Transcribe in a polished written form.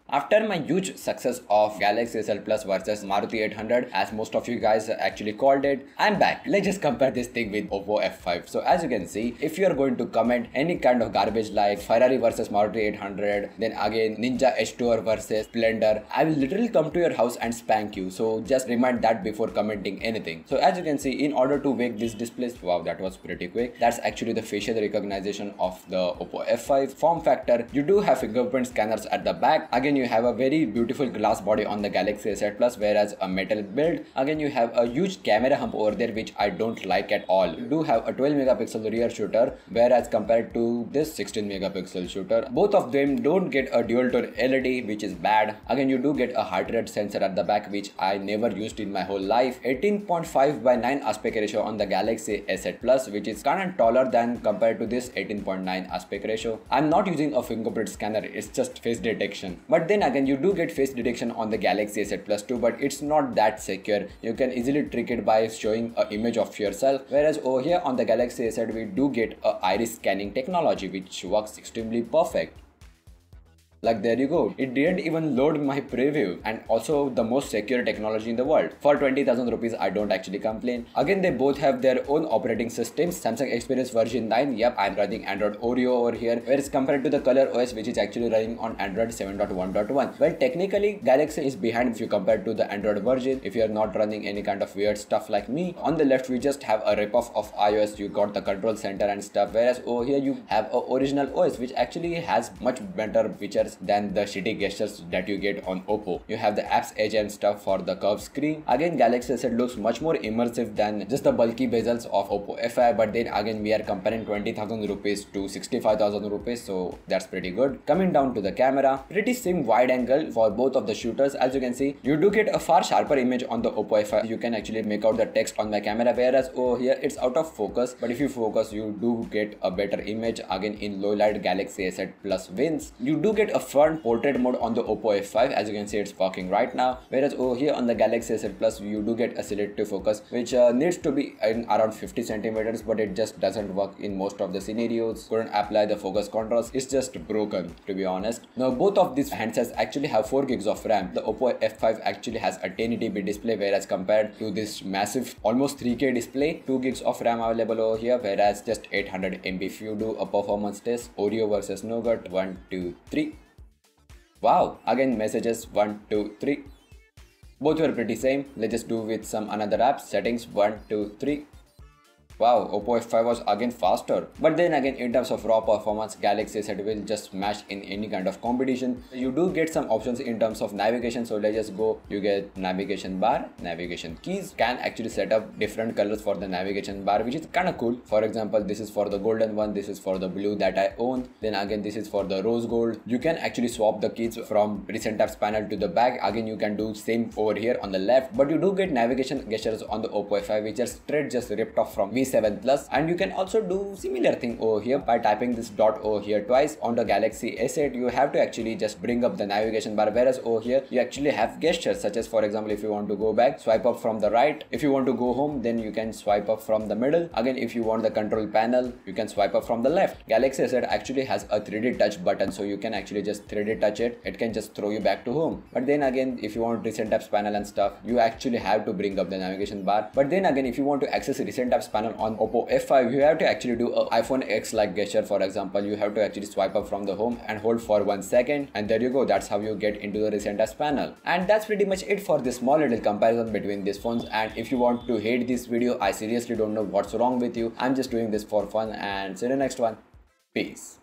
After my huge success of Galaxy SL Plus versus Maruti 800, as most of you guys actually called it, I'm back. Let's just compare this thing with Oppo F5. So as you can see, if you are going to comment any kind of garbage like Ferrari versus Maruti 800, then again Ninja H2R versus Splendor, I will literally come to your house and spank you. So just remind that before commenting anything. So as you can see, in order to make this displays, wow, that was pretty quick. That's actually the facial recognition of the Oppo F5. Form factor, you do have fingerprint scanners at the back. Again, you have a very beautiful glass body on the Galaxy S8 Plus, whereas a metal build. Again, you have a huge camera hump over there, which I don't like at all. You do have a 12 megapixel rear shooter, whereas compared to this 16 megapixel shooter, both of them don't get a dual tone LED, which is bad. Again, you do get a heart rate sensor at the back, which I never used in my whole life. 18.5:9 aspect ratio on the Galaxy S8 Plus, which is kind of taller than compared to this 18.9 aspect ratio. I'm not using a fingerprint scanner, it's just face detection. But then again, you do get face detection on the Galaxy S8 Plus too, but it's not that secure. You can easily trick it by showing an image of yourself, whereas over here on the Galaxy S8 we do get a iris scanning technology, which works extremely perfect. Like, there you go, it didn't even load my preview, and also the most secure technology in the world. For 20,000 rupees, I don't actually complain. Again, they both have their own operating systems. Samsung Experience version 9, yep, I'm running Android Oreo over here, whereas compared to the Color OS, which is actually running on Android 7.1.1. Well, technically, Galaxy is behind if you compare to the Android version, if you are not running any kind of weird stuff like me. On the left, we just have a ripoff of iOS, you got the control center and stuff, whereas over here you have a original OS, which actually has much better features than the shitty gestures that you get on Oppo. You have the apps edge and stuff for the curved screen. Again, Galaxy S8 looks much more immersive than just the bulky bezels of Oppo F5, but then again we are comparing 20,000 rupees to 65,000 rupees, so that's pretty good. Coming down to the camera, pretty same wide angle for both of the shooters. As you can see, you do get a far sharper image on the Oppo F5. You can actually make out the text on my camera, whereas over here it's out of focus, but if you focus you do get a better image. Again, in low light, Galaxy S8 Plus wins. You do get a front portrait mode on the Oppo F5, as you can see it's working right now, whereas over here on the Galaxy S8 Plus you do get a selective focus, which needs to be in around 50 centimeters, but it just doesn't work in most of the scenarios. Couldn't apply the focus contrast, it's just broken, to be honest. Now both of these handsets actually have 4 gigs of RAM. The Oppo F5 actually has a 1080p display, whereas compared to this massive almost 3K display, 2 gigs of RAM available over here, whereas just 800 MB. If you do a performance test, Oreo versus Nougat, 1, 2, 3. Wow, again messages 1, 2, 3. Both were pretty same. Let's just do with some another app. Settings 1, 2, 3. Wow, Oppo F5 was again faster. But then again, in terms of raw performance, Galaxy S8 will just smash in any kind of competition. You do get some options in terms of navigation. So let's just go. You get navigation bar, navigation keys. Can actually set up different colors for the navigation bar, which is kind of cool. For example, this is for the golden one. This is for the blue that I own. Then again, this is for the rose gold. You can actually swap the keys from recent apps panel to the back. Again, you can do same over here on the left. But you do get navigation gestures on the Oppo F5, which are straight just ripped off from V7 Plus, and you can also do similar thing over here by typing this dot over here twice. On the Galaxy S8 you have to actually just bring up the navigation bar, whereas over here you actually have gestures, such as for example if you want to go back, swipe up from the right. If you want to go home, then you can swipe up from the middle. Again, if you want the control panel, you can swipe up from the left. Galaxy S8 actually has a 3D touch button, so you can actually just 3D touch it. It can just throw you back to home. But then again, if you want recent apps panel and stuff, you actually have to bring up the navigation bar. But then again, if you want to access recent apps panel on Oppo F5, you have to actually do a iPhone X like gesture. For example, you have to actually swipe up from the home and hold for 1 second, and there you go. That's how you get into the recent apps panel. And that's pretty much it for this small little comparison between these phones. And if you want to hate this video, I seriously don't know what's wrong with you. I'm just doing this for fun, and see you in the next one. Peace.